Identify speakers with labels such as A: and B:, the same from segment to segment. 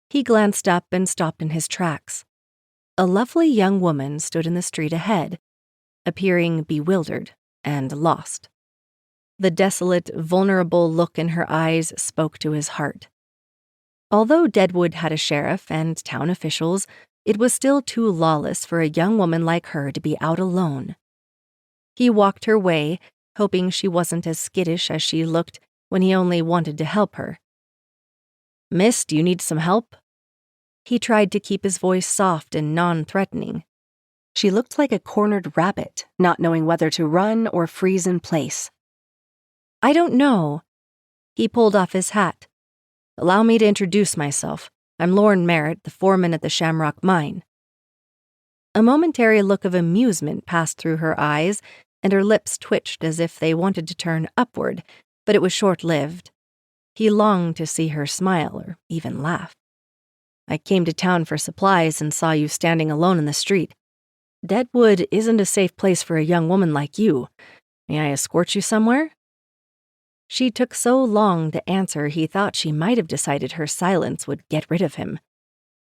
A: He glanced up and stopped in his tracks. A lovely young woman stood in the street ahead, appearing bewildered and lost. The desolate, vulnerable look in her eyes spoke to his heart. Although Deadwood had a sheriff and town officials, it was still too lawless for a young woman like her to be out alone. He walked her way, hoping she wasn't as skittish as she looked when he only wanted to help her. "Miss, do you need some help?" He tried to keep his voice soft and non-threatening. She looked like a cornered rabbit, not knowing whether to run or freeze in place. "I don't know." He pulled off his hat. "Allow me to introduce myself. I'm Lauren Merritt, the foreman at the Shamrock Mine." A momentary look of amusement passed through her eyes, and her lips twitched as if they wanted to turn upward, but it was short-lived. He longed to see her smile or even laugh. "I came to town for supplies and saw you standing alone in the street. Deadwood isn't a safe place for a young woman like you. May I escort you somewhere?" She took so long to answer he thought she might have decided her silence would get rid of him.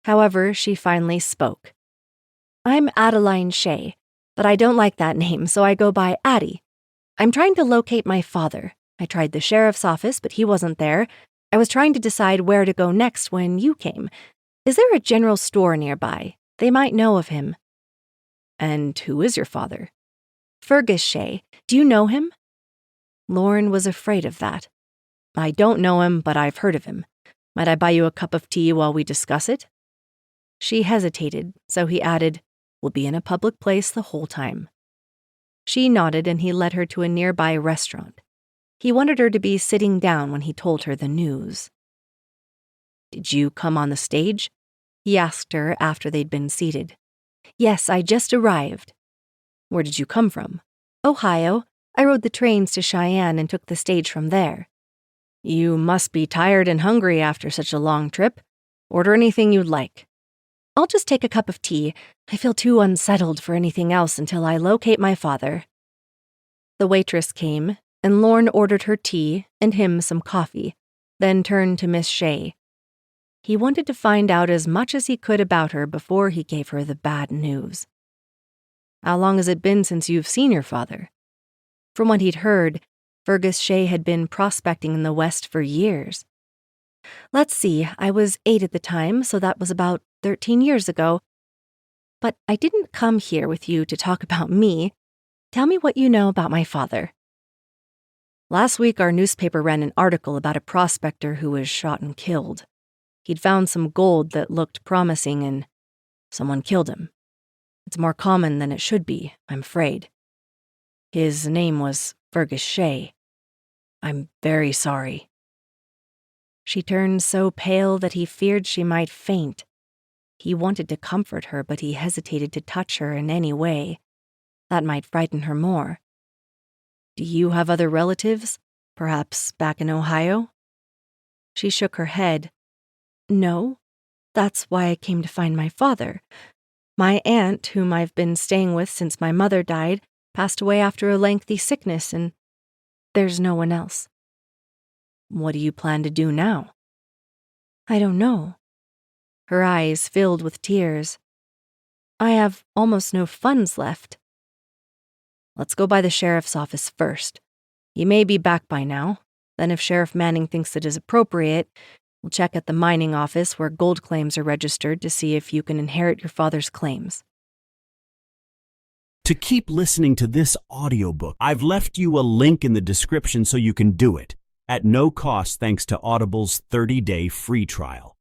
A: However, she finally spoke. "I'm Adeline Shea, but I don't like that name, so I go by Addie. I'm trying to locate my father. I tried the sheriff's office, but he wasn't there. I was trying to decide where to go next when you came. Is there a general store nearby? They might know of him." "And who is your father?" "Fergus Shea. Do you know him?" Lauren was afraid of that. "I don't know him, but I've heard of him. Might I buy you a cup of tea while we discuss it?" She hesitated, so he added, "We'll be in a public place the whole time." She nodded and he led her to a nearby restaurant. He wanted her to be sitting down when he told her the news. "Did you come on the stage?" he asked her after they'd been seated. "Yes, I just arrived." "Where did you come from?" "Ohio. I rode the trains to Cheyenne and took the stage from there." "You must be tired and hungry after such a long trip. Order anything you'd like." "I'll just take a cup of tea. I feel too unsettled for anything else until I locate my father." The waitress came, and Lauren ordered her tea and him some coffee, then turned to Miss Shea. He wanted to find out as much as he could about her before he gave her the bad news. "How long has it been since you've seen your father?" From what he'd heard, Fergus Shea had been prospecting in the West for years. "Let's see, I was 8 at the time, so that was about 13 years ago. But I didn't come here with you to talk about me. Tell me what you know about my father." "Last week our newspaper ran an article about a prospector who was shot and killed. He'd found some gold that looked promising and someone killed him. It's more common than it should be, I'm afraid. His name was Fergus Shea. I'm very sorry." She turned so pale that he feared she might faint. He wanted to comfort her, but he hesitated to touch her in any way. That might frighten her more. "Do you have other relatives? Perhaps back in Ohio?" She shook her head. "No. That's why I came to find my father. My aunt, whom I've been staying with since my mother died, passed away after a lengthy sickness, and there's no one else." "What do you plan to do now?" "I don't know." Her eyes filled with tears. "I have almost no funds left." "Let's go by the sheriff's office first. He may be back by now. Then if Sheriff Manning thinks it is appropriate, we'll check at the mining office where gold claims are registered to see if you can inherit your father's claims."
B: To keep listening to this audiobook, I've left you a link in the description so you can do it, at no cost thanks to Audible's 30-day free trial.